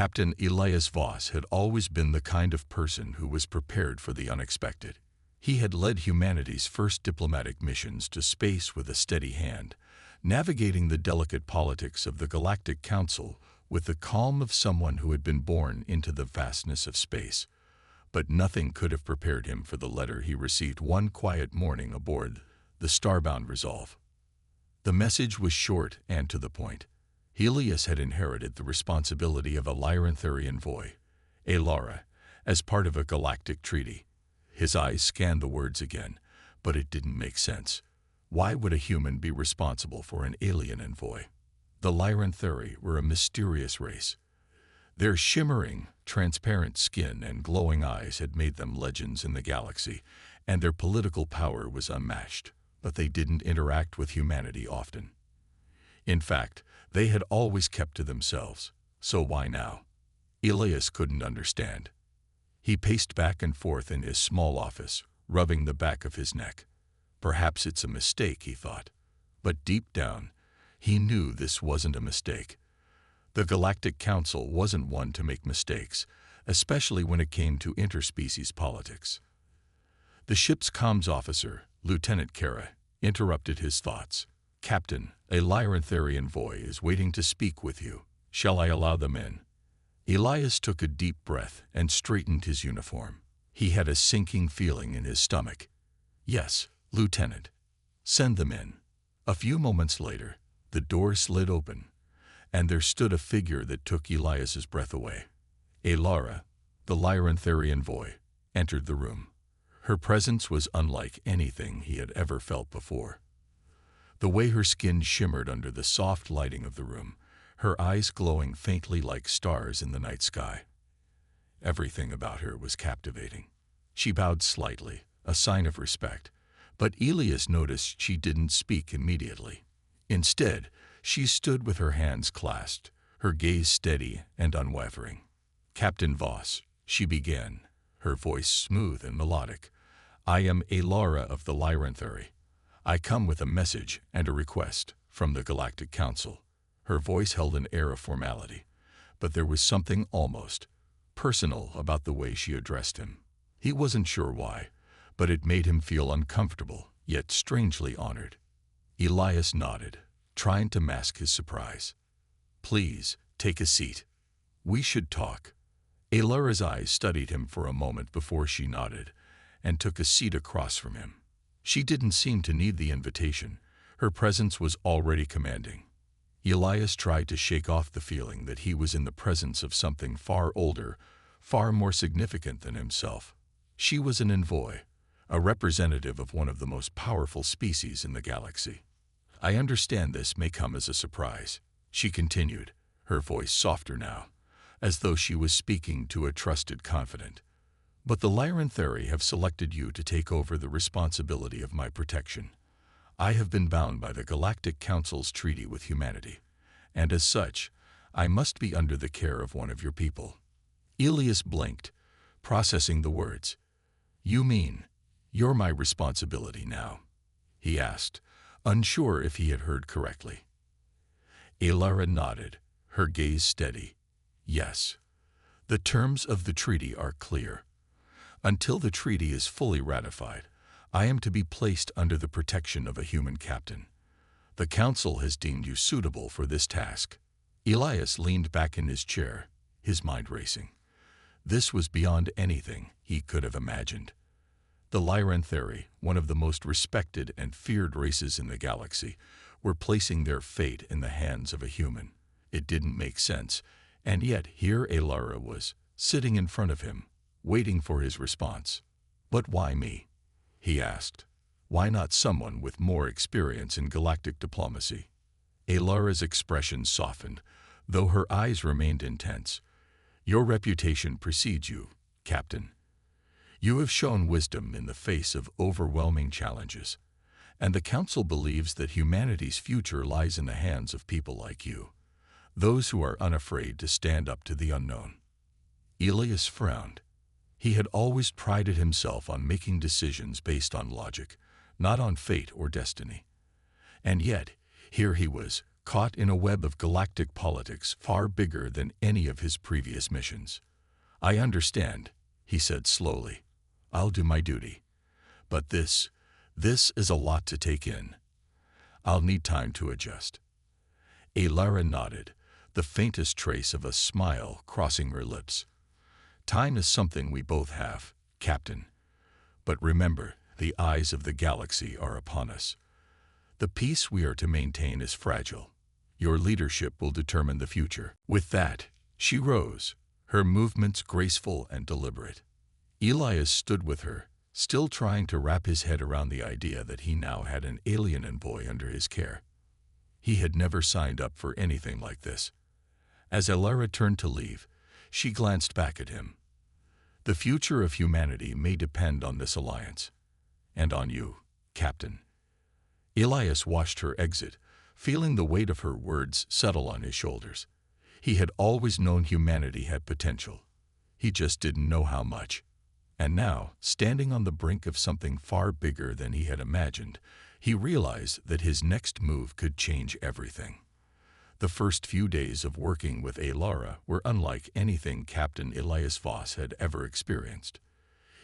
Captain Elias Voss had always been the kind of person who was prepared for the unexpected. He had led humanity's first diplomatic missions to space with a steady hand, navigating the delicate politics of the Galactic Council with the calm of someone who had been born into the vastness of space. But nothing could have prepared him for the letter he received one quiet morning aboard the starbound Resolve. The message was short and to the point. Elias had inherited the responsibility of a Lyranthary envoy, a Lara, as part of a galactic treaty. His eyes scanned the words again, but it didn't make sense. Why would a human be responsible for an alien envoy? The Lyranthari were a mysterious race. Their shimmering, transparent skin and glowing eyes had made them legends in the galaxy, and their political power was unmatched, but they didn't interact with humanity often. In fact, they had always kept to themselves, so why now? Elias couldn't understand. He paced back and forth in his small office, rubbing the back of his neck. Perhaps it's a mistake, he thought. But deep down, he knew this wasn't a mistake. The Galactic Council wasn't one to make mistakes, especially when it came to interspecies politics. The ship's comms officer, Lieutenant Kara, interrupted his thoughts. "Captain, a Lyranthari envoy is waiting to speak with you. Shall I allow them in?" Elias took a deep breath and straightened his uniform. He had a sinking feeling in his stomach. "Yes, Lieutenant. Send them in." A few moments later, the door slid open, and there stood a figure that took Elias's breath away. A Lara, the Lyranthari envoy, entered the room. Her presence was unlike anything he had ever felt before. The way her skin shimmered under the soft lighting of the room, her eyes glowing faintly like stars in the night sky. Everything about her was captivating. She bowed slightly, a sign of respect, but Elias noticed she didn't speak immediately. Instead, she stood with her hands clasped, her gaze steady and unwavering. "Captain Voss," she began, her voice smooth and melodic, "I am a Lara of the Lyranthari. I come with a message and a request from the Galactic Council." Her voice held an air of formality, but there was something almost personal about the way she addressed him. He wasn't sure why, but it made him feel uncomfortable, yet strangely honored. Elias nodded, trying to mask his surprise. "Please, take a seat. We should talk." Alara's eyes studied him for a moment before she nodded and took a seat across from him. She didn't seem to need the invitation. Her presence was already commanding. Elias tried to shake off the feeling that he was in the presence of something far older, far more significant than himself. She was an envoy, a representative of one of the most powerful species in the galaxy. "I understand this may come as a surprise," she continued, her voice softer now, as though she was speaking to a trusted confidant. "But the Lyranthari have selected you to take over the responsibility of my protection. I have been bound by the Galactic Council's treaty with humanity, and as such, I must be under the care of one of your people." Elias blinked, processing the words. "You mean, you're my responsibility now?" he asked, unsure if he had heard correctly. Alara nodded, her gaze steady. "Yes. The terms of the treaty are clear. Until the treaty is fully ratified, I am to be placed under the protection of a human captain. The Council has deemed you suitable for this task." Elias leaned back in his chair, his mind racing. This was beyond anything he could have imagined. The Lyranthari, one of the most respected and feared races in the galaxy, were placing their fate in the hands of a human. It didn't make sense, and yet here Alara was, sitting in front of him, waiting for his response. "But why me?" he asked. "Why not someone with more experience in galactic diplomacy?" Alara's expression softened, though her eyes remained intense. "Your reputation precedes you, Captain. You have shown wisdom in the face of overwhelming challenges, and the Council believes that humanity's future lies in the hands of people like you, those who are unafraid to stand up to the unknown." Elias frowned. He had always prided himself on making decisions based on logic, not on fate or destiny. And yet, here he was, caught in a web of galactic politics far bigger than any of his previous missions. "I understand," he said slowly. "I'll do my duty. But this is a lot to take in. I'll need time to adjust." Alara nodded, the faintest trace of a smile crossing her lips. "Time is something we both have, Captain. But remember, the eyes of the galaxy are upon us. The peace we are to maintain is fragile. Your leadership will determine the future." With that, she rose, her movements graceful and deliberate. Elias stood with her, still trying to wrap his head around the idea that he now had an alien envoy under his care. He had never signed up for anything like this. As Alara turned to leave, she glanced back at him. "The future of humanity may depend on this alliance. And on you, Captain." Elias watched her exit, feeling the weight of her words settle on his shoulders. He had always known humanity had potential. He just didn't know how much. And now, standing on the brink of something far bigger than he had imagined, he realized that his next move could change everything. The first few days of working with Alara were unlike anything Captain Elias Voss had ever experienced.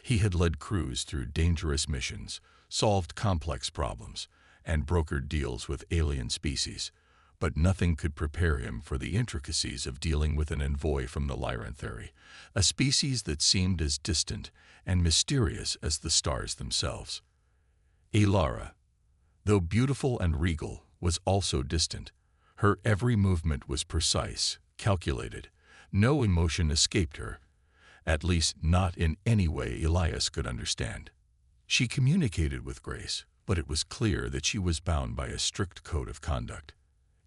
He had led crews through dangerous missions, solved complex problems, and brokered deals with alien species, but nothing could prepare him for the intricacies of dealing with an envoy from the Lyranthari, a species that seemed as distant and mysterious as the stars themselves. Alara, though beautiful and regal, was also distant. Her every movement was precise, calculated. No emotion escaped her, at least not in any way Elias could understand. She communicated with grace, but it was clear that she was bound by a strict code of conduct.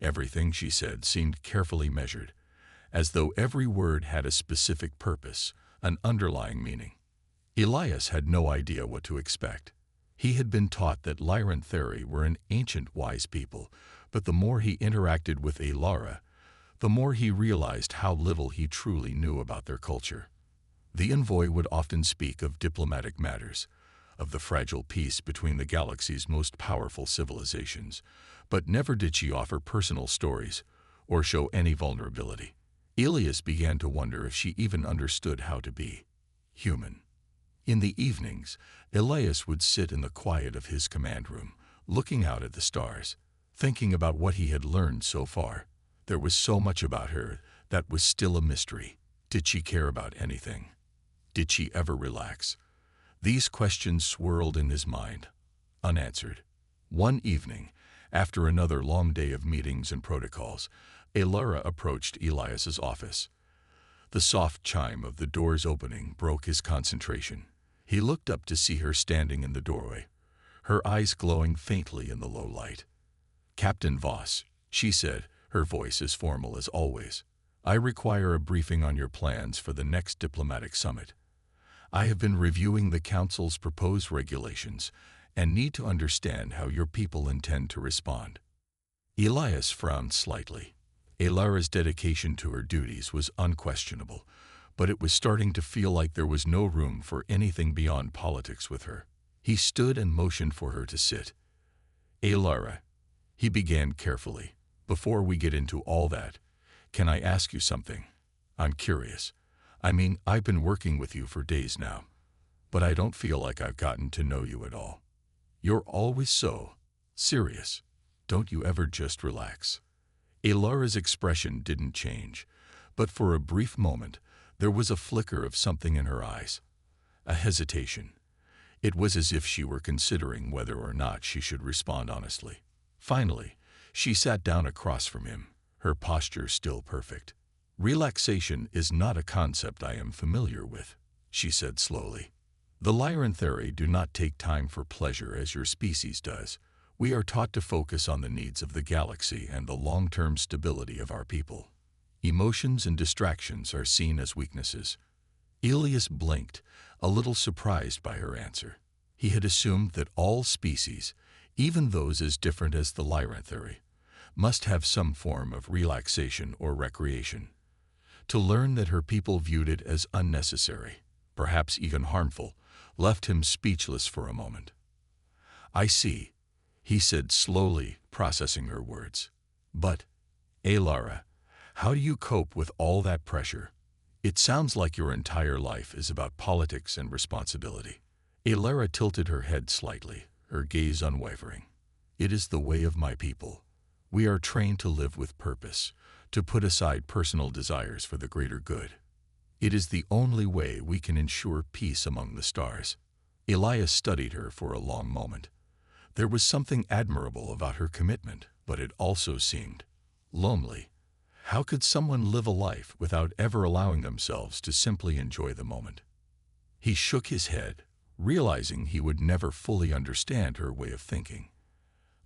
Everything she said seemed carefully measured, as though every word had a specific purpose, an underlying meaning. Elias had no idea what to expect. He had been taught that Lyranthari were an ancient wise people, but the more he interacted with Alara, the more he realized how little he truly knew about their culture. The envoy would often speak of diplomatic matters, of the fragile peace between the galaxy's most powerful civilizations, but never did she offer personal stories or show any vulnerability. Elias began to wonder if she even understood how to be human. In the evenings, Elias would sit in the quiet of his command room, looking out at the stars, thinking about what he had learned so far. There was so much about her that was still a mystery. Did she care about anything? Did she ever relax? These questions swirled in his mind, unanswered. One evening, after another long day of meetings and protocols, Alara approached Elias's office. The soft chime of the door's opening broke his concentration. He looked up to see her standing in the doorway, her eyes glowing faintly in the low light. "Captain Voss," she said, her voice as formal as always, "I require a briefing on your plans for the next diplomatic summit. I have been reviewing the Council's proposed regulations and need to understand how your people intend to respond." Elias frowned slightly. Alara's dedication to her duties was unquestionable, but it was starting to feel like there was no room for anything beyond politics with her. He stood and motioned for her to sit. "Alara," he began carefully, "before we get into all that, can I ask you something? I'm curious. I mean, I've been working with you for days now, but I don't feel like I've gotten to know you at all. You're always so serious. Don't you ever just relax?" Alara's expression didn't change, but for a brief moment, there was a flicker of something in her eyes, a hesitation. It was as if she were considering whether or not she should respond honestly. Finally, she sat down across from him, her posture still perfect. "Relaxation is not a concept I am familiar with," she said slowly. "The Lyranthari do not take time for pleasure as your species does. We are taught to focus on the needs of the galaxy and the long-term stability of our people. Emotions and distractions are seen as weaknesses." Elias blinked, a little surprised by her answer. He had assumed that all species, even those as different as the Lyranthari, must have some form of relaxation or recreation. To learn that her people viewed it as unnecessary, perhaps even harmful, left him speechless for a moment. "I see," he said slowly, processing her words. But, Lara, how do you cope with all that pressure? It sounds like your entire life is about politics and responsibility. Lara tilted her head slightly, her gaze unwavering. It is the way of my people. We are trained to live with purpose, to put aside personal desires for the greater good. It is the only way we can ensure peace among the stars. Elias studied her for a long moment. There was something admirable about her commitment, but it also seemed lonely. How could someone live a life without ever allowing themselves to simply enjoy the moment? He shook his head, realizing he would never fully understand her way of thinking.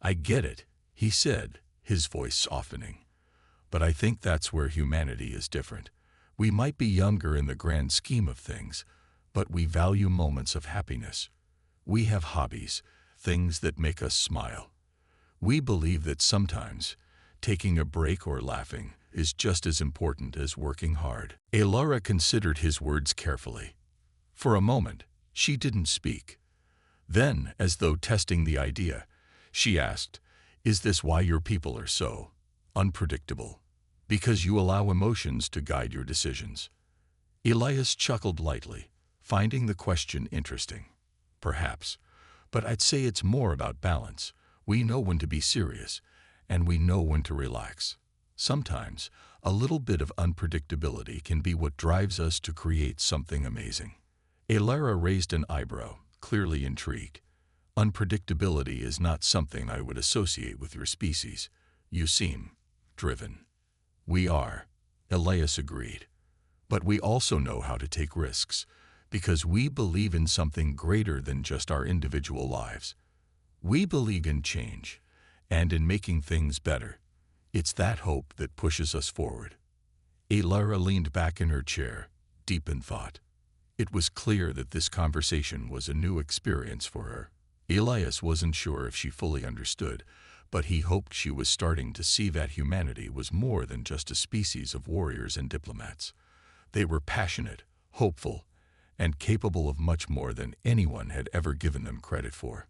I get it, he said, his voice softening. But I think that's where humanity is different. We might be younger in the grand scheme of things, but we value moments of happiness. We have hobbies, things that make us smile. We believe that sometimes taking a break or laughing is just as important as working hard. Lara considered his words carefully. For a moment, she didn't speak. Then, as though testing the idea, she asked, "Is this why your people are so unpredictable? Because you allow emotions to guide your decisions?" Elias chuckled lightly, finding the question interesting. Perhaps, but I'd say it's more about balance. We know when to be serious, and we know when to relax. Sometimes, a little bit of unpredictability can be what drives us to create something amazing. Lara raised an eyebrow, clearly intrigued. Unpredictability is not something I would associate with your species. You seem driven. We are, Elias agreed. But we also know how to take risks, because we believe in something greater than just our individual lives. We believe in change, and in making things better. It's that hope that pushes us forward. Lara leaned back in her chair, deep in thought. It was clear that this conversation was a new experience for her. Elias wasn't sure if she fully understood, but he hoped she was starting to see that humanity was more than just a species of warriors and diplomats. They were passionate, hopeful, and capable of much more than anyone had ever given them credit for.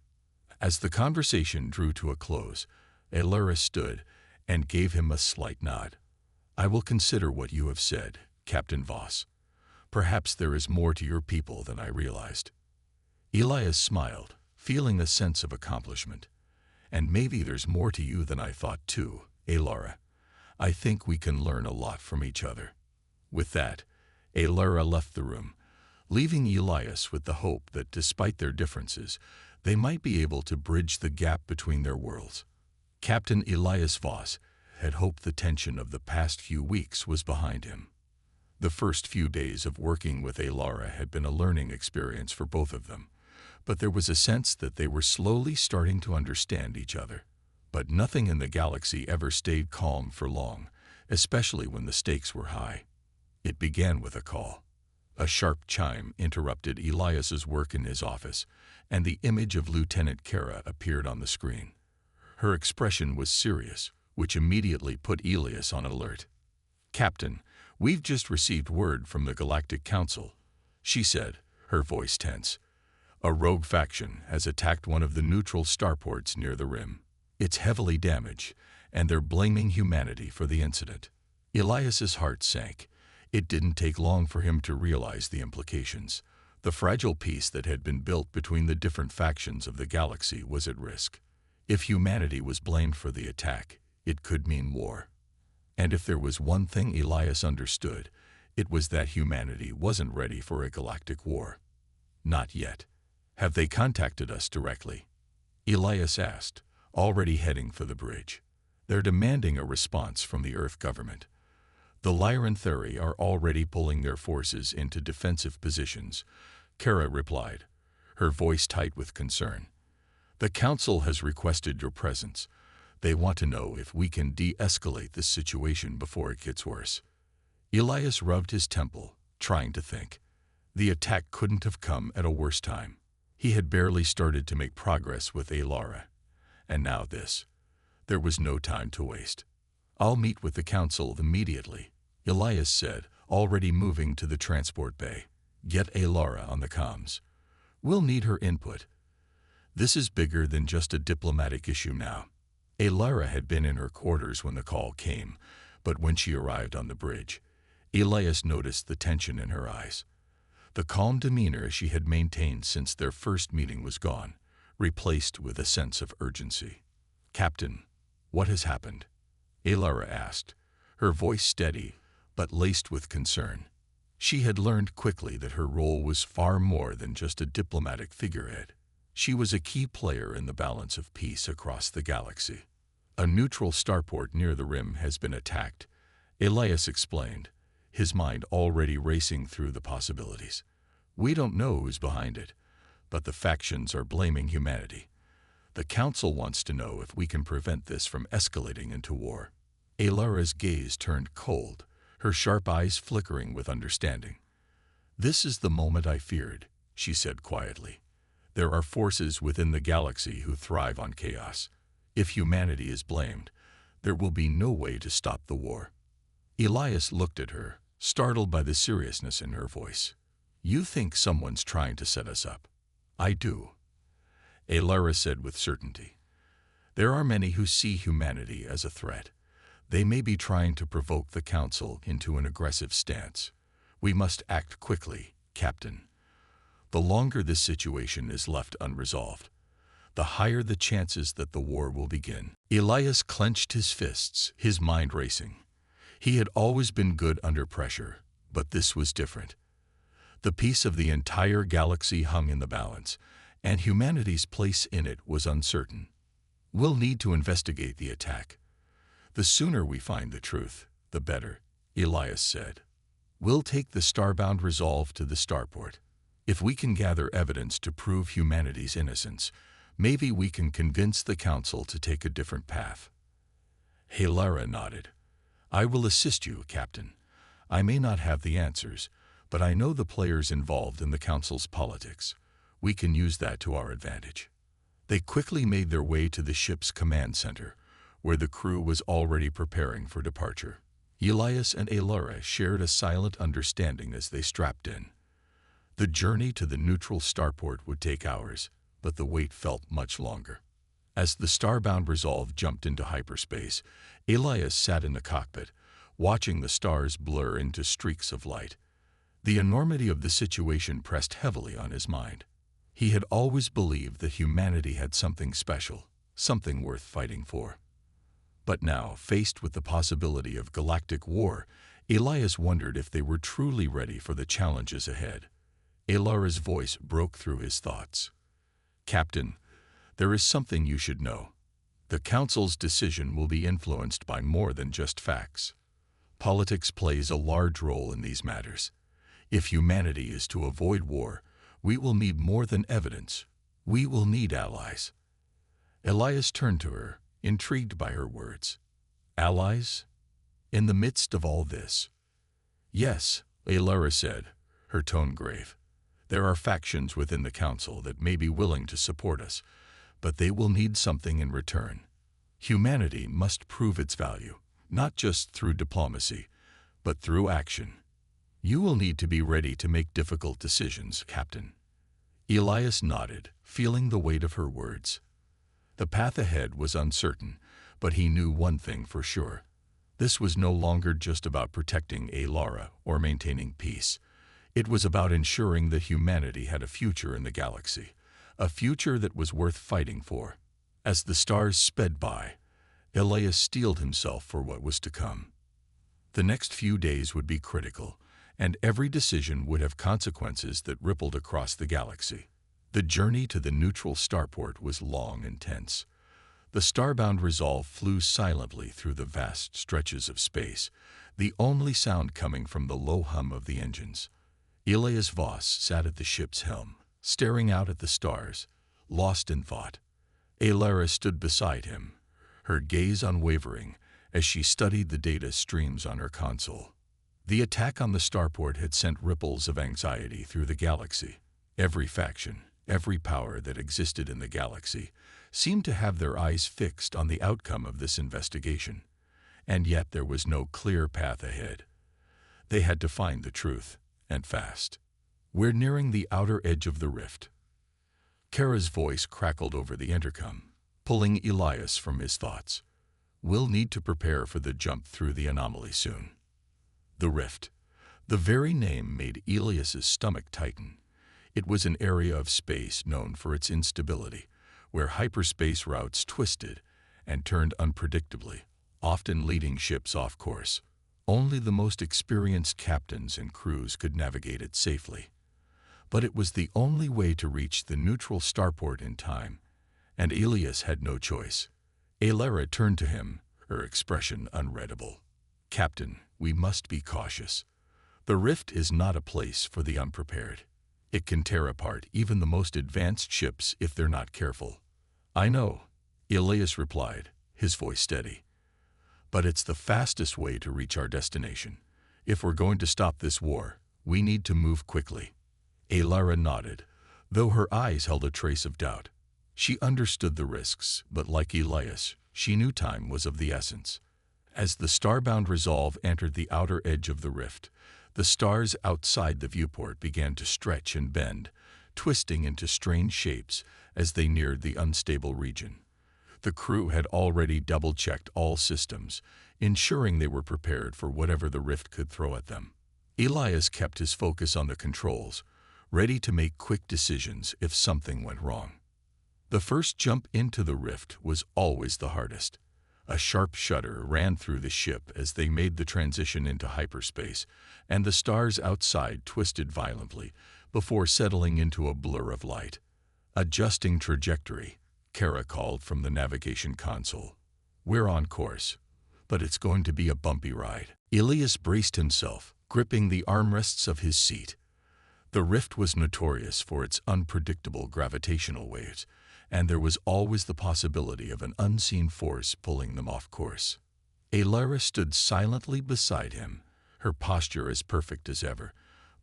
As the conversation drew to a close, Lara stood and gave him a slight nod. I will consider what you have said, Captain Voss. Perhaps there is more to your people than I realized. Elias smiled, feeling a sense of accomplishment. And maybe there's more to you than I thought too, Lara. I think we can learn a lot from each other. With that, Lara left the room, leaving Elias with the hope that despite their differences, they might be able to bridge the gap between their worlds. Captain Elias Voss had hoped the tension of the past few weeks was behind him. The first few days of working with Lara had been a learning experience for both of them, but there was a sense that they were slowly starting to understand each other. But nothing in the galaxy ever stayed calm for long, especially when the stakes were high. It began with a call. A sharp chime interrupted Elias's work in his office, and the image of Lieutenant Kara appeared on the screen. Her expression was serious, which immediately put Elias on alert. "Captain, we've just received word from the Galactic Council," she said, her voice tense. "A rogue faction has attacked one of the neutral starports near the rim. It's heavily damaged, and they're blaming humanity for the incident." Elias's heart sank. It didn't take long for him to realize the implications. The fragile peace that had been built between the different factions of the galaxy was at risk. If humanity was blamed for the attack, it could mean war. And if there was one thing Elias understood, it was that humanity wasn't ready for a galactic war. Not yet. "Have they contacted us directly?" Elias asked, already heading for the bridge. "They're demanding a response from the Earth government. The Lyran Theri are already pulling their forces into defensive positions," Kara replied, her voice tight with concern. "The Council has requested your presence. They want to know if we can de-escalate this situation before it gets worse." Elias rubbed his temple, trying to think. The attack couldn't have come at a worse time. He had barely started to make progress with Lara. And now this. There was no time to waste. "I'll meet with the Council immediately," Elias said, already moving to the transport bay. "Get Lara on the comms. We'll need her input. This is bigger than just a diplomatic issue now." Alara had been in her quarters when the call came, but when she arrived on the bridge, Elias noticed the tension in her eyes. The calm demeanor she had maintained since their first meeting was gone, replaced with a sense of urgency. "Captain, what has happened?" Alara asked, her voice steady but laced with concern. She had learned quickly that her role was far more than just a diplomatic figurehead. She was a key player in the balance of peace across the galaxy. "A neutral starport near the rim has been attacked," Elias explained, his mind already racing through the possibilities. "We don't know who's behind it, but the factions are blaming humanity. The Council wants to know if we can prevent this from escalating into war." Alara's gaze turned cold, her sharp eyes flickering with understanding. "This is the moment I feared," she said quietly. "There are forces within the galaxy who thrive on chaos. If humanity is blamed, there will be no way to stop the war." Elias looked at her, startled by the seriousness in her voice. "You think someone's trying to set us up?" "I do," Alara said with certainty. "There are many who see humanity as a threat. They may be trying to provoke the Council into an aggressive stance. We must act quickly, Captain. The longer this situation is left unresolved, the higher the chances that the war will begin." Elias clenched his fists, his mind racing. He had always been good under pressure, but this was different. The peace of the entire galaxy hung in the balance, and humanity's place in it was uncertain. "We'll need to investigate the attack. The sooner we find the truth, the better," Elias said. "We'll take the starbound resolve to the starport. If we can gather evidence to prove humanity's innocence, maybe we can convince the Council to take a different path." Alara nodded. "I will assist you, Captain. I may not have the answers, but I know the players involved in the Council's politics. We can use that to our advantage." They quickly made their way to the ship's command center, where the crew was already preparing for departure. Elias and Alara shared a silent understanding as they strapped in. The journey to the neutral starport would take hours, but the wait felt much longer. As the starbound Resolve jumped into hyperspace, Elias sat in the cockpit, watching the stars blur into streaks of light. The enormity of the situation pressed heavily on his mind. He had always believed that humanity had something special, something worth fighting for. But now, faced with the possibility of galactic war, Elias wondered if they were truly ready for the challenges ahead. Alara's voice broke through his thoughts. "Captain, there is something you should know. The Council's decision will be influenced by more than just facts. Politics plays a large role in these matters. If humanity is to avoid war, we will need more than evidence. We will need allies." Elias turned to her, intrigued by her words. "Allies? In the midst of all this?" "Yes," Alara said, her tone grave. "There are factions within the Council that may be willing to support us, but they will need something in return. Humanity must prove its value, not just through diplomacy, but through action. You will need to be ready to make difficult decisions, Captain." Elias nodded, feeling the weight of her words. The path ahead was uncertain, but he knew one thing for sure. This was no longer just about protecting Alara or maintaining peace. It was about ensuring that humanity had a future in the galaxy, a future that was worth fighting for. As the stars sped by, Elias steeled himself for what was to come. The next few days would be critical, and every decision would have consequences that rippled across the galaxy. The journey to the neutral starport was long and tense. The starbound Resolve flew silently through the vast stretches of space, the only sound coming from the low hum of the engines. Elias Voss sat at the ship's helm, staring out at the stars, lost in thought. Alara stood beside him, her gaze unwavering as she studied the data streams on her console. The attack on the starport had sent ripples of anxiety through the galaxy. Every faction, every power that existed in the galaxy, seemed to have their eyes fixed on the outcome of this investigation. And yet there was no clear path ahead. They had to find the truth, and fast. "We're nearing the outer edge of the rift." Kara's voice crackled over the intercom. pulling Elias from his thoughts. We'll need to prepare for the jump through the anomaly soon. The rift. The very name made Elias's stomach tighten. It was an area of space known for its instability, where hyperspace routes twisted and turned unpredictably, often leading ships off course. Only the most experienced captains and crews could navigate it safely. But it was the only way to reach the neutral starport in time, and Elias had no choice. Alara turned to him, her expression unreadable. Captain, we must be cautious. The rift is not a place for the unprepared. It can tear apart even the most advanced ships if they're not careful. I know, Elias replied, his voice steady. But it's the fastest way to reach our destination. If we're going to stop this war, we need to move quickly. Alara nodded, though her eyes held a trace of doubt. She understood the risks, but like Elias, she knew time was of the essence. As the starbound Resolve entered the outer edge of the rift, the stars outside the viewport began to stretch and bend, twisting into strange shapes as they neared the unstable region. The crew had already double-checked all systems, ensuring they were prepared for whatever the rift could throw at them. Elias kept his focus on the controls, ready to make quick decisions if something went wrong. The first jump into the rift was always the hardest. A sharp shudder ran through the ship as they made the transition into hyperspace, and the stars outside twisted violently before settling into a blur of light. Adjusting trajectory, Kara called from the navigation console. We're on course, but it's going to be a bumpy ride. Elias braced himself, gripping the armrests of his seat. The rift was notorious for its unpredictable gravitational waves, and there was always the possibility of an unseen force pulling them off course. Alara stood silently beside him, her posture as perfect as ever,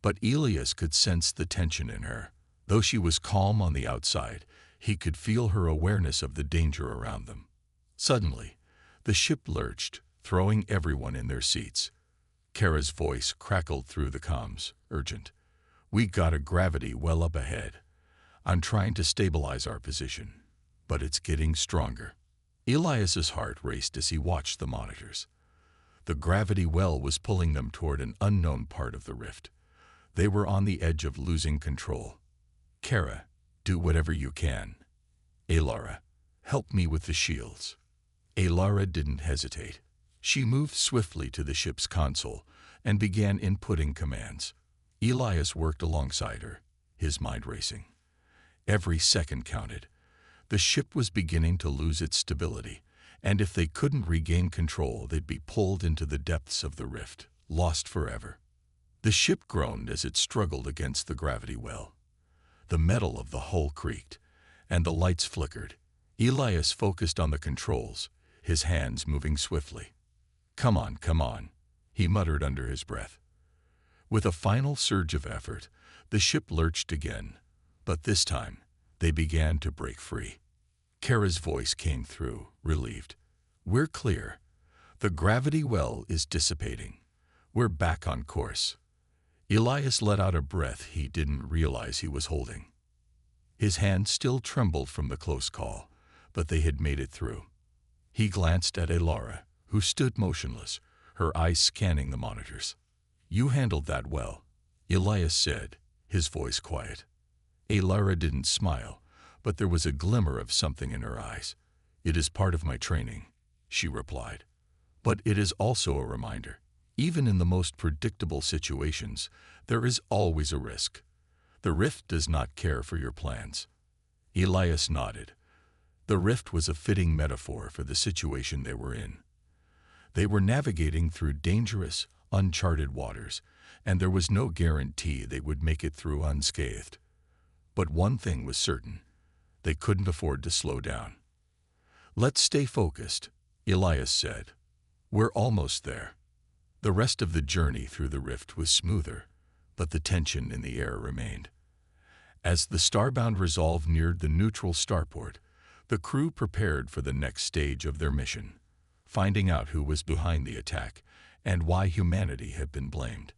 but Elias could sense the tension in her. Though she was calm on the outside, he could feel her awareness of the danger around them. Suddenly, the ship lurched, throwing everyone in their seats. Kara's voice crackled through the comms, urgent. We got a gravity well up ahead. I'm trying to stabilize our position, but it's getting stronger. Elias's heart raced as he watched the monitors. The gravity well was pulling them toward an unknown part of the rift. They were on the edge of losing control. Kara, do whatever you can. Alara, help me with the shields. Alara didn't hesitate. She moved swiftly to the ship's console and began inputting commands. Elias worked alongside her, his mind racing. Every second counted. The ship was beginning to lose its stability, and if they couldn't regain control, they'd be pulled into the depths of the rift, lost forever. The ship groaned as it struggled against the gravity well. The metal of the hull creaked, and the lights flickered. Elias focused on the controls, his hands moving swiftly. Come on, he muttered under his breath. With a final surge of effort, the ship lurched again, but this time, they began to break free. Kara's voice came through, relieved. We're clear. The gravity well is dissipating. We're back on course. Elias let out a breath he didn't realize he was holding. His hand still trembled from the close call, but they had made it through. He glanced at Alara, who stood motionless, her eyes scanning the monitors. You handled that well, Elias said, his voice quiet. Alara didn't smile, but there was a glimmer of something in her eyes. It is part of my training, she replied. But it is also a reminder. Even in the most predictable situations, there is always a risk. The rift does not care for your plans. Elias nodded. The rift was a fitting metaphor for the situation they were in. They were navigating through dangerous, uncharted waters, and there was no guarantee they would make it through unscathed. But one thing was certain. They couldn't afford to slow down. Let's stay focused, Elias said. We're almost there. The rest of the journey through the rift was smoother, but the tension in the air remained. As the starbound Resolve neared the neutral starport, the crew prepared for the next stage of their mission, finding out who was behind the attack and why humanity had been blamed.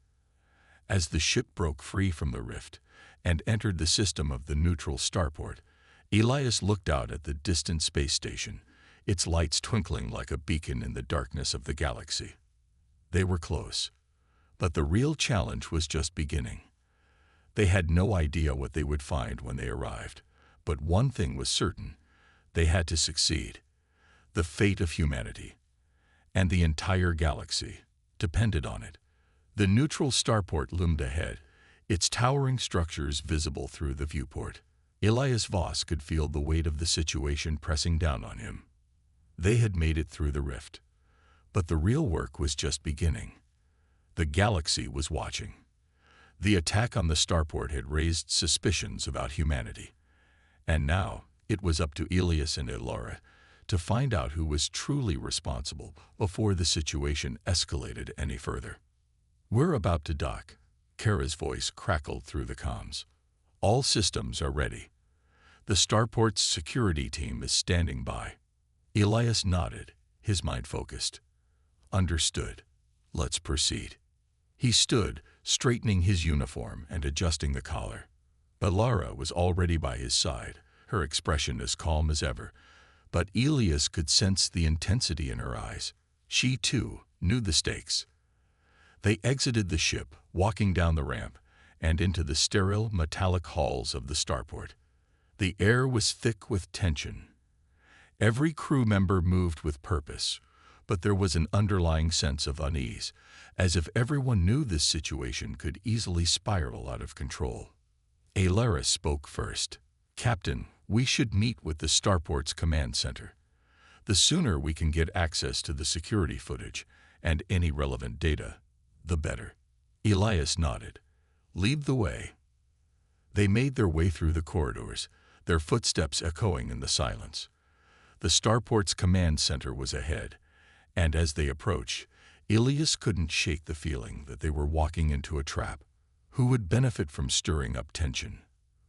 As the ship broke free from the rift and entered the system of the neutral starport, Elias looked out at the distant space station, its lights twinkling like a beacon in the darkness of the galaxy. They were close, but the real challenge was just beginning. They had no idea what they would find when they arrived, but one thing was certain: they had to succeed. The fate of humanity, and the entire galaxy, depended on it. The neutral starport loomed ahead, its towering structures visible through the viewport. Elias Voss could feel the weight of the situation pressing down on him. They had made it through the rift, but the real work was just beginning. The galaxy was watching. The attack on the starport had raised suspicions about humanity, and now it was up to Elias and Elora to find out who was truly responsible before the situation escalated any further. "We're about to dock," Kara's voice crackled through the comms. "All systems are ready. The starport's security team is standing by." Elias nodded, his mind focused. "Understood. Let's proceed." He stood, straightening his uniform and adjusting the collar. Elora was already by his side, her expression as calm as ever, but Elias could sense the intensity in her eyes. She, too, knew the stakes. They exited the ship, walking down the ramp and into the sterile, metallic halls of the starport. The air was thick with tension. Every crew member moved with purpose, but there was an underlying sense of unease, as if everyone knew this situation could easily spiral out of control. Elora spoke first. "Captain, we should meet with the starport's command center. The sooner we can get access to the security footage and any relevant data, the better." Elias nodded. "Lead the way." They made their way through the corridors, their footsteps echoing in the silence. The starport's command center was ahead, and as they approached, Elias couldn't shake the feeling that they were walking into a trap. Who would benefit from stirring up tension?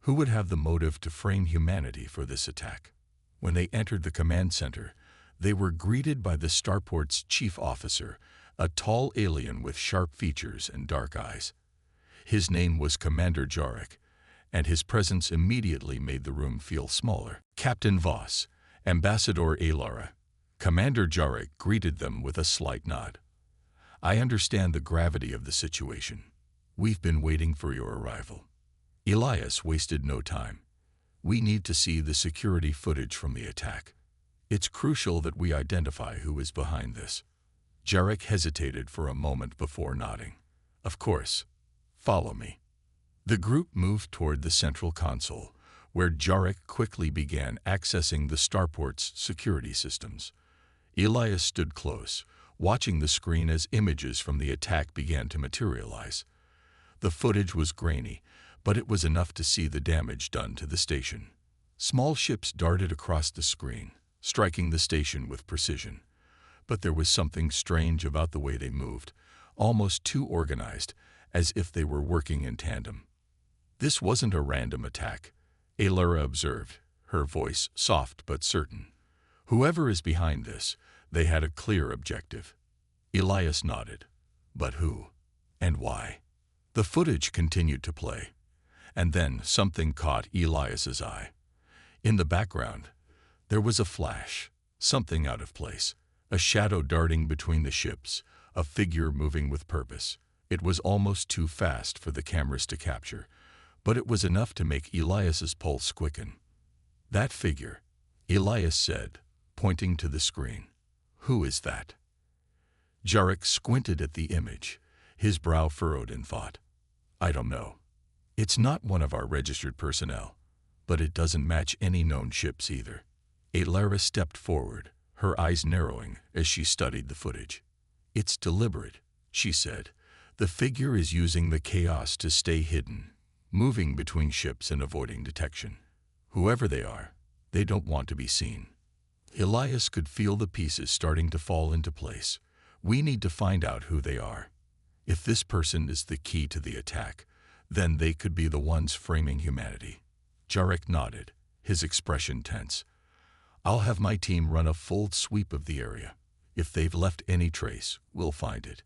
Who would have the motive to frame humanity for this attack? When they entered the command center, they were greeted by the starport's chief officer, a tall alien with sharp features and dark eyes. His name was Commander Jarek, and his presence immediately made the room feel smaller. "Captain Voss, Ambassador Elora." Commander Jarek greeted them with a slight nod. "I understand the gravity of the situation. We've been waiting for your arrival." Elias wasted no time. "We need to see the security footage from the attack. It's crucial that we identify who is behind this." Jarek hesitated for a moment before nodding. "Of course. Follow me." The group moved toward the central console, where Jarek quickly began accessing the starport's security systems. Elias stood close, watching the screen as images from the attack began to materialize. The footage was grainy, but it was enough to see the damage done to the station. Small ships darted across the screen, striking the station with precision. But there was something strange about the way they moved, almost too organized, as if they were working in tandem. "This wasn't a random attack," Elora observed, her voice soft but certain. "Whoever is behind this, they had a clear objective." Elias nodded. "But who? And why?" The footage continued to play, and then something caught Elias's eye. In the background, there was a flash, something out of place, a shadow darting between the ships, a figure moving with purpose. It was almost too fast for the cameras to capture, but it was enough to make Elias's pulse quicken. "That figure," Elias said, pointing to the screen. "Who is that?" Jarek squinted at the image, his brow furrowed in thought. "I don't know. It's not one of our registered personnel, but it doesn't match any known ships either." Elora stepped forward, her eyes narrowing as she studied the footage. "It's deliberate," she said. "The figure is using the chaos to stay hidden, moving between ships and avoiding detection. Whoever they are, they don't want to be seen." Elias could feel the pieces starting to fall into place. "We need to find out who they are. If this person is the key to the attack, then they could be the ones framing humanity." Jarek nodded, his expression tense. "I'll have my team run a full sweep of the area. If they've left any trace, we'll find it."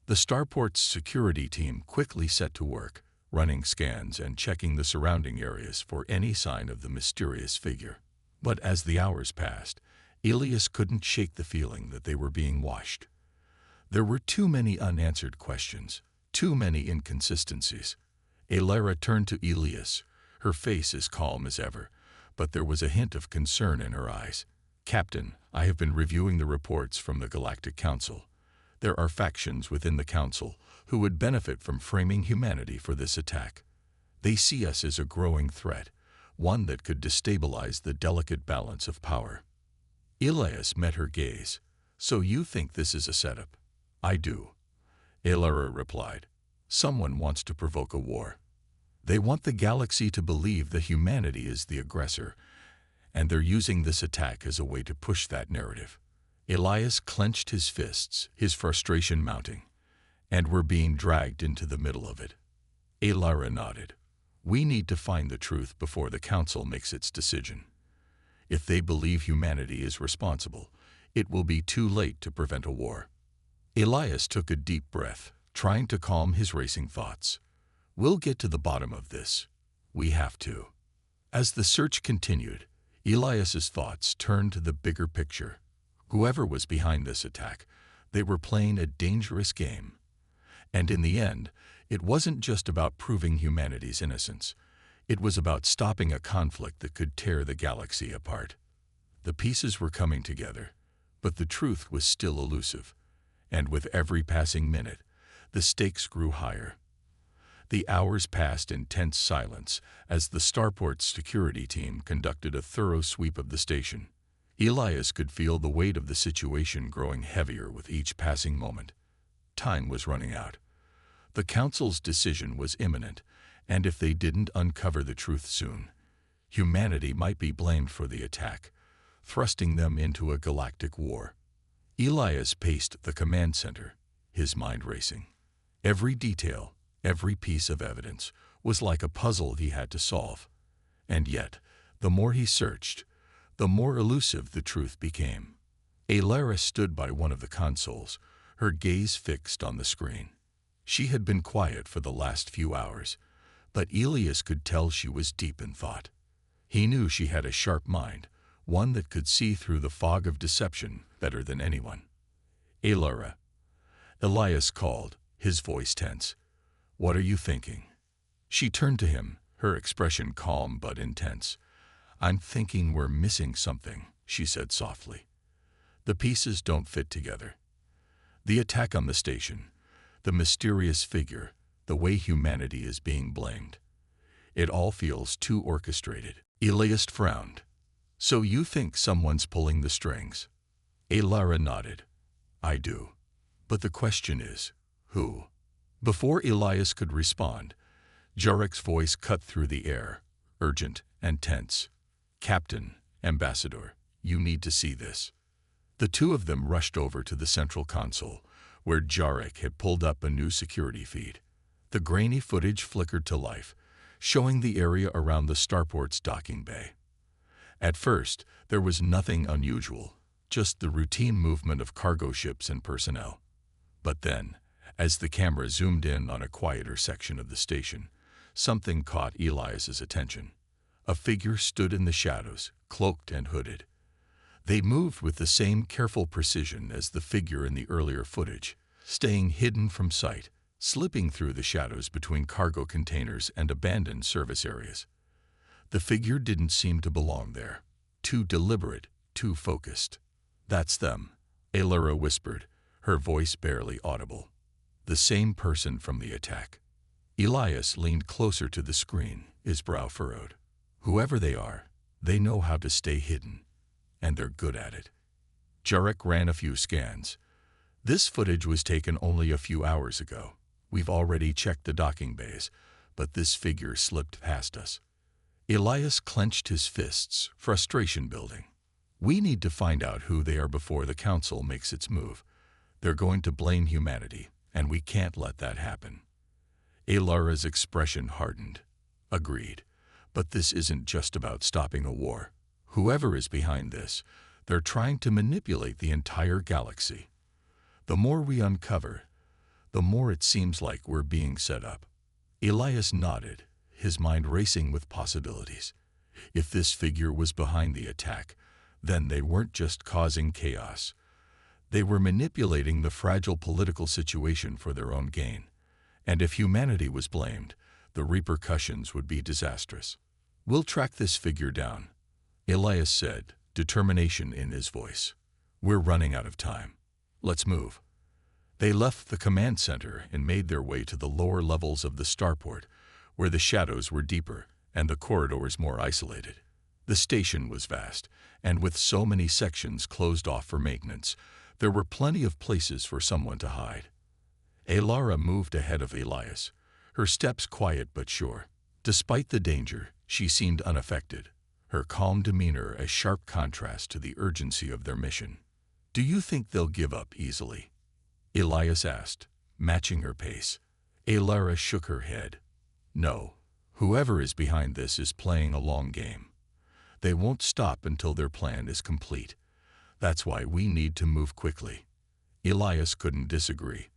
The starport's security team quickly set to work, running scans and checking the surrounding areas for any sign of the mysterious figure. But as the hours passed, Elias couldn't shake the feeling that they were being watched. There were too many unanswered questions, too many inconsistencies. Elara turned to Elias, her face as calm as ever, but there was a hint of concern in her eyes. "Captain, I have been reviewing the reports from the Galactic Council. There are factions within the Council who would benefit from framing humanity for this attack. They see us as a growing threat, one that could destabilize the delicate balance of power." Elias met her gaze. "So you think this is a setup?" "I do," Elara replied. "Someone wants to provoke a war. They want the galaxy to believe that humanity is the aggressor, and they're using this attack as a way to push that narrative." Elias clenched his fists, his frustration mounting. "And we're being dragged into the middle of it." Elara nodded. "We need to find the truth before the Council makes its decision. If they believe humanity is responsible, it will be too late to prevent a war." Elias took a deep breath, trying to calm his racing thoughts. "We'll get to the bottom of this. We have to." As the search continued, Elias's thoughts turned to the bigger picture. Whoever was behind this attack, they were playing a dangerous game. And in the end, it wasn't just about proving humanity's innocence. It was about stopping a conflict that could tear the galaxy apart. The pieces were coming together, but the truth was still elusive. And with every passing minute, the stakes grew higher. The hours passed in tense silence as the starport's security team conducted a thorough sweep of the station. Elias could feel the weight of the situation growing heavier with each passing moment. Time was running out. The Council's decision was imminent, and if they didn't uncover the truth soon, humanity might be blamed for the attack, thrusting them into a galactic war. Elias paced the command center, his mind racing. Every detail, every piece of evidence, was like a puzzle he had to solve. And yet, the more he searched, the more elusive the truth became. Elara stood by one of the consoles, her gaze fixed on the screen. She had been quiet for the last few hours, but Elias could tell she was deep in thought. He knew she had a sharp mind, one that could see through the fog of deception better than anyone. "Elara," Elias called, his voice tense. "What are you thinking?" She turned to him, her expression calm but intense. "I'm thinking we're missing something," she said softly. "The pieces don't fit together. The attack on the station, the mysterious figure, the way humanity is being blamed. It all feels too orchestrated." Elias frowned. "So you think someone's pulling the strings?" Elara nodded. "I do. But the question is, who?" Before Elias could respond, Jarek's voice cut through the air, urgent and tense. "Captain, Ambassador, you need to see this." The two of them rushed over to the central console, where Jarek had pulled up a new security feed. The grainy footage flickered to life, showing the area around the starport's docking bay. At first, there was nothing unusual, just the routine movement of cargo ships and personnel. But then, as the camera zoomed in on a quieter section of the station, something caught Elias's attention. A figure stood in the shadows, cloaked and hooded. They moved with the same careful precision as the figure in the earlier footage, staying hidden from sight, slipping through the shadows between cargo containers and abandoned service areas. The figure didn't seem to belong there. Too deliberate, too focused. "That's them," Elara whispered, her voice barely audible. "The same person from the attack." Elias leaned closer to the screen, his brow furrowed. "Whoever they are, they know how to stay hidden, and they're good at it." Jarek ran a few scans. "This footage was taken only a few hours ago. We've already checked the docking bays, but this figure slipped past us." Elias clenched his fists, frustration building. "We need to find out who they are before the Council makes its move. They're going to blame humanity, and we can't let that happen." Elara's expression hardened. "Agreed. But this isn't just about stopping a war. Whoever is behind this, they're trying to manipulate the entire galaxy. The more we uncover, the more it seems like we're being set up." Elias nodded, his mind racing with possibilities. If this figure was behind the attack, then they weren't just causing chaos. They were manipulating the fragile political situation for their own gain. And if humanity was blamed, the repercussions would be disastrous. "We'll track this figure down," Elias said, determination in his voice. "We're running out of time. Let's move." They left the command center and made their way to the lower levels of the starport, where the shadows were deeper and the corridors more isolated. The station was vast, and with so many sections closed off for maintenance, there were plenty of places for someone to hide. Alara moved ahead of Elias, her steps quiet but sure. Despite the danger, she seemed unaffected, her calm demeanor a sharp contrast to the urgency of their mission. "Do you think they'll give up easily?" Elias asked, matching her pace. Alara shook her head. "No. Whoever is behind this is playing a long game. They won't stop until their plan is complete. That's why we need to move quickly." Elias couldn't disagree.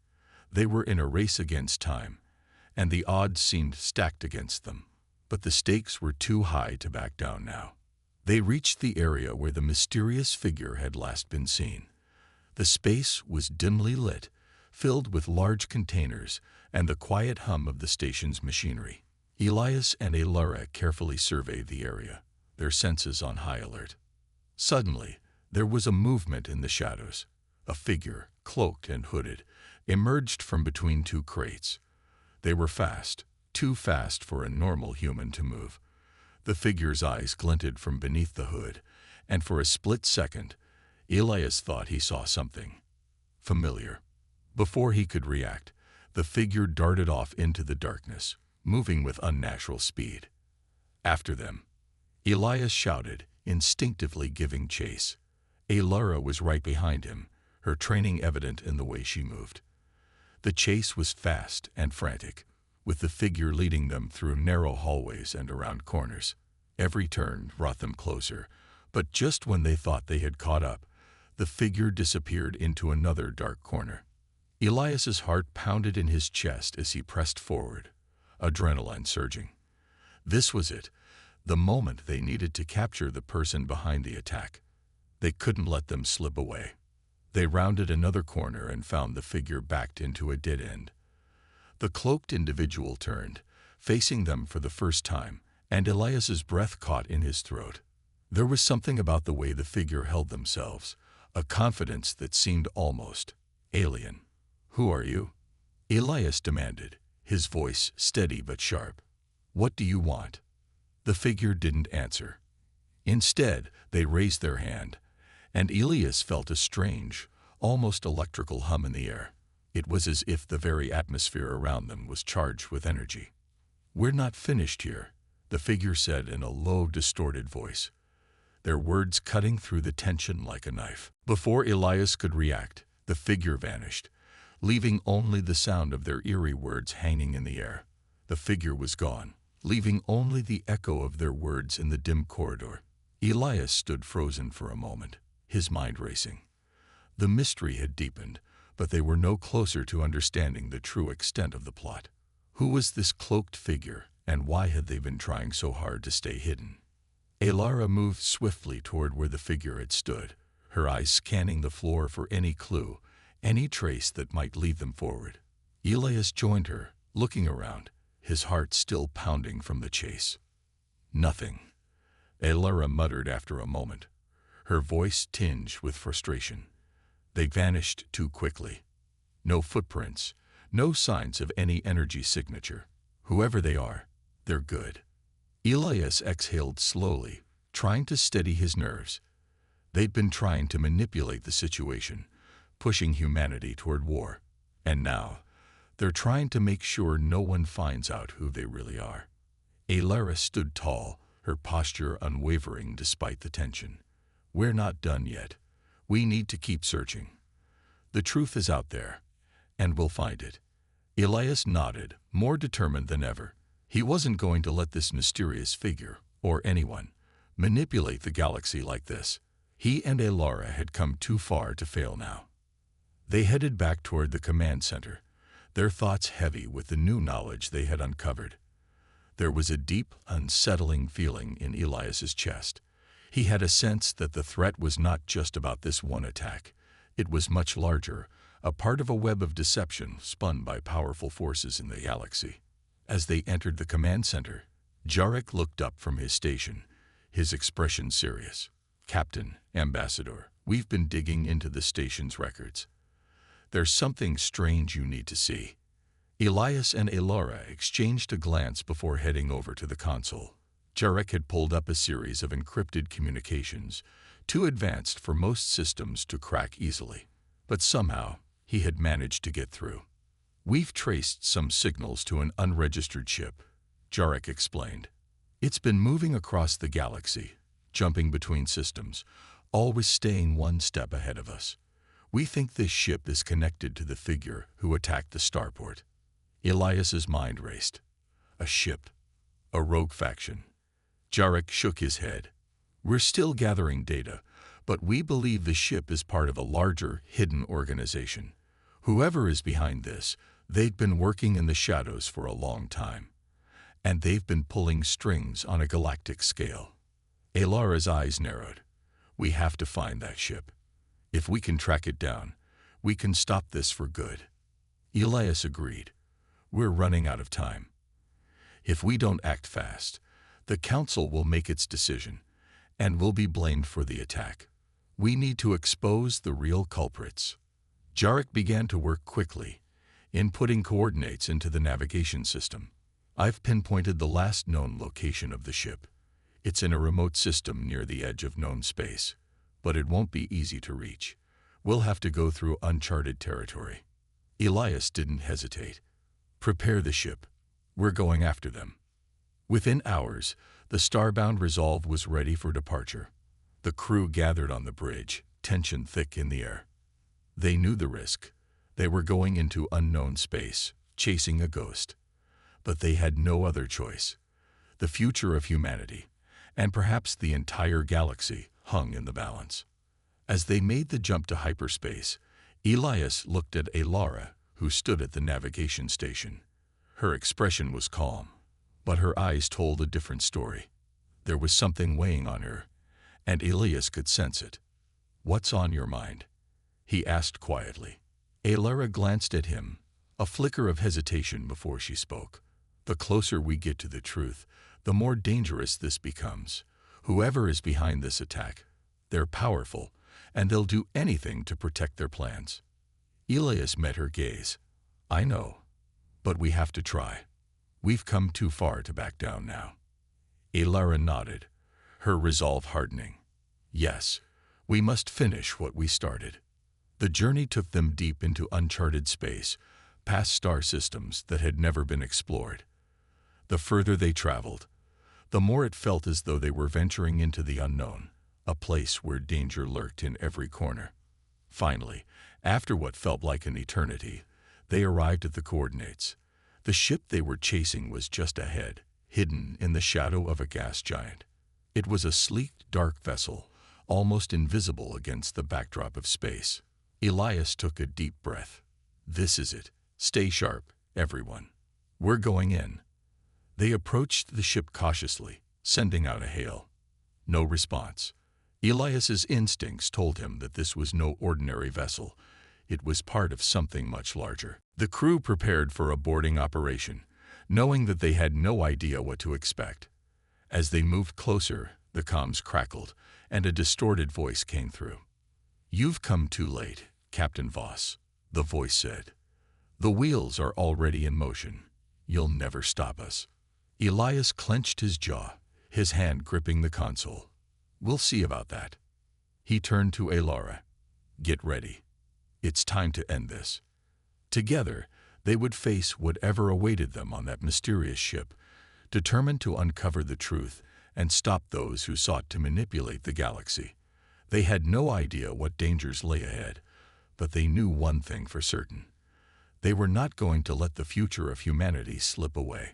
They were in a race against time, and the odds seemed stacked against them. But the stakes were too high to back down now. They reached the area where the mysterious figure had last been seen. The space was dimly lit, filled with large containers and the quiet hum of the station's machinery. Elias and Alara carefully surveyed the area, their senses on high alert. Suddenly, there was a movement in the shadows. A figure, cloaked and hooded, emerged from between two crates. They were fast, too fast for a normal human to move. The figure's eyes glinted from beneath the hood, and for a split second, Elias thought he saw something familiar. Before he could react, the figure darted off into the darkness, moving with unnatural speed. After them, Elias shouted, instinctively giving chase. Alara was right behind him, her training evident in the way she moved. The chase was fast and frantic, with the figure leading them through narrow hallways and around corners. Every turn brought them closer, but just when they thought they had caught up, the figure disappeared into another dark corner. Elias's heart pounded in his chest as he pressed forward, adrenaline surging. This was it, the moment they needed to capture the person behind the attack. They couldn't let them slip away. They rounded another corner and found the figure backed into a dead end. The cloaked individual turned, facing them for the first time, and Elias's breath caught in his throat. There was something about the way the figure held themselves, a confidence that seemed almost alien. "Who are you?" Elias demanded, his voice steady but sharp. "What do you want?" The figure didn't answer. Instead, they raised their hand, and Elias felt a strange, almost electrical hum in the air. It was as if the very atmosphere around them was charged with energy. "We're not finished here," the figure said in a low, distorted voice, their words cutting through the tension like a knife. Before Elias could react, the figure vanished, leaving only the sound of their eerie words hanging in the air. The figure was gone, leaving only the echo of their words in the dim corridor. Elias stood frozen for a moment, his mind racing. The mystery had deepened, but they were no closer to understanding the true extent of the plot. Who was this cloaked figure, and why had they been trying so hard to stay hidden? Alara moved swiftly toward where the figure had stood, her eyes scanning the floor for any clue, any trace that might lead them forward. Elias joined her, looking around, his heart still pounding from the chase. "Nothing," Alara muttered after a moment, her voice tinged with frustration. They vanished too quickly. No footprints, no signs of any energy signature. Whoever they are, they're good. Elias exhaled slowly, trying to steady his nerves. They'd been trying to manipulate the situation, pushing humanity toward war. And now, they're trying to make sure no one finds out who they really are. Alara stood tall, her posture unwavering despite the tension. "We're not done yet. We need to keep searching. The truth is out there, and we'll find it." Elias nodded, more determined than ever. He wasn't going to let this mysterious figure, or anyone, manipulate the galaxy like this. He and Alara had come too far to fail now. They headed back toward the command center, their thoughts heavy with the new knowledge they had uncovered. There was a deep, unsettling feeling in Elias's chest. He had a sense that the threat was not just about this one attack. It was much larger, a part of a web of deception spun by powerful forces in the galaxy. As they entered the command center, Jarek looked up from his station, his expression serious. "Captain, Ambassador, we've been digging into the station's records. There's something strange you need to see." Elias and Elora exchanged a glance before heading over to the console. Jarek had pulled up a series of encrypted communications, too advanced for most systems to crack easily. But somehow, he had managed to get through. "We've traced some signals to an unregistered ship," Jarek explained. "It's been moving across the galaxy, jumping between systems, always staying one step ahead of us. We think this ship is connected to the figure who attacked the starport." Elias's mind raced. A ship, a rogue faction. Jarek shook his head. "We're still gathering data, but we believe the ship is part of a larger, hidden organization. Whoever is behind this, they've been working in the shadows for a long time. And they've been pulling strings on a galactic scale." Elara's eyes narrowed. "We have to find that ship. If we can track it down, we can stop this for good." Elias agreed. "We're running out of time. If we don't act fast, the Council will make its decision, and will be blamed for the attack. We need to expose the real culprits." Jarek began to work quickly, inputting coordinates into the navigation system. "I've pinpointed the last known location of the ship. It's in a remote system near the edge of known space, but it won't be easy to reach. We'll have to go through uncharted territory." Elias didn't hesitate. "Prepare the ship. We're going after them." Within hours, the starbound Resolve was ready for departure. The crew gathered on the bridge, tension thick in the air. They knew the risk. They were going into unknown space, chasing a ghost. But they had no other choice. The future of humanity, and perhaps the entire galaxy, hung in the balance. As they made the jump to hyperspace, Elias looked at Elora, who stood at the navigation station. Her expression was calm, but her eyes told a different story. There was something weighing on her, and Elias could sense it. "What's on your mind?" he asked quietly. Elora glanced at him, a flicker of hesitation before she spoke. "The closer we get to the truth, the more dangerous this becomes. Whoever is behind this attack, they're powerful, and they'll do anything to protect their plans." Elias met her gaze. "I know, but we have to try. We've come too far to back down now." Elora nodded, her resolve hardening. "Yes, we must finish what we started." The journey took them deep into uncharted space, past star systems that had never been explored. The further they traveled, the more it felt as though they were venturing into the unknown, a place where danger lurked in every corner. Finally, after what felt like an eternity, they arrived at the coordinates. The ship they were chasing was just ahead, hidden in the shadow of a gas giant. It was a sleek, dark vessel, almost invisible against the backdrop of space. Elias took a deep breath. "This is it. Stay sharp, everyone. We're going in." They approached the ship cautiously, sending out a hail. No response. Elias's instincts told him that this was no ordinary vessel. It was part of something much larger. The crew prepared for a boarding operation, knowing that they had no idea what to expect. As they moved closer, the comms crackled, and a distorted voice came through. "You've come too late, Captain Voss," the voice said. "The wheels are already in motion. You'll never stop us." Elias clenched his jaw, his hand gripping the console. "We'll see about that." He turned to Elora. "Get ready. It's time to end this." Together, they would face whatever awaited them on that mysterious ship, determined to uncover the truth and stop those who sought to manipulate the galaxy. They had no idea what dangers lay ahead, but they knew one thing for certain. They were not going to let the future of humanity slip away.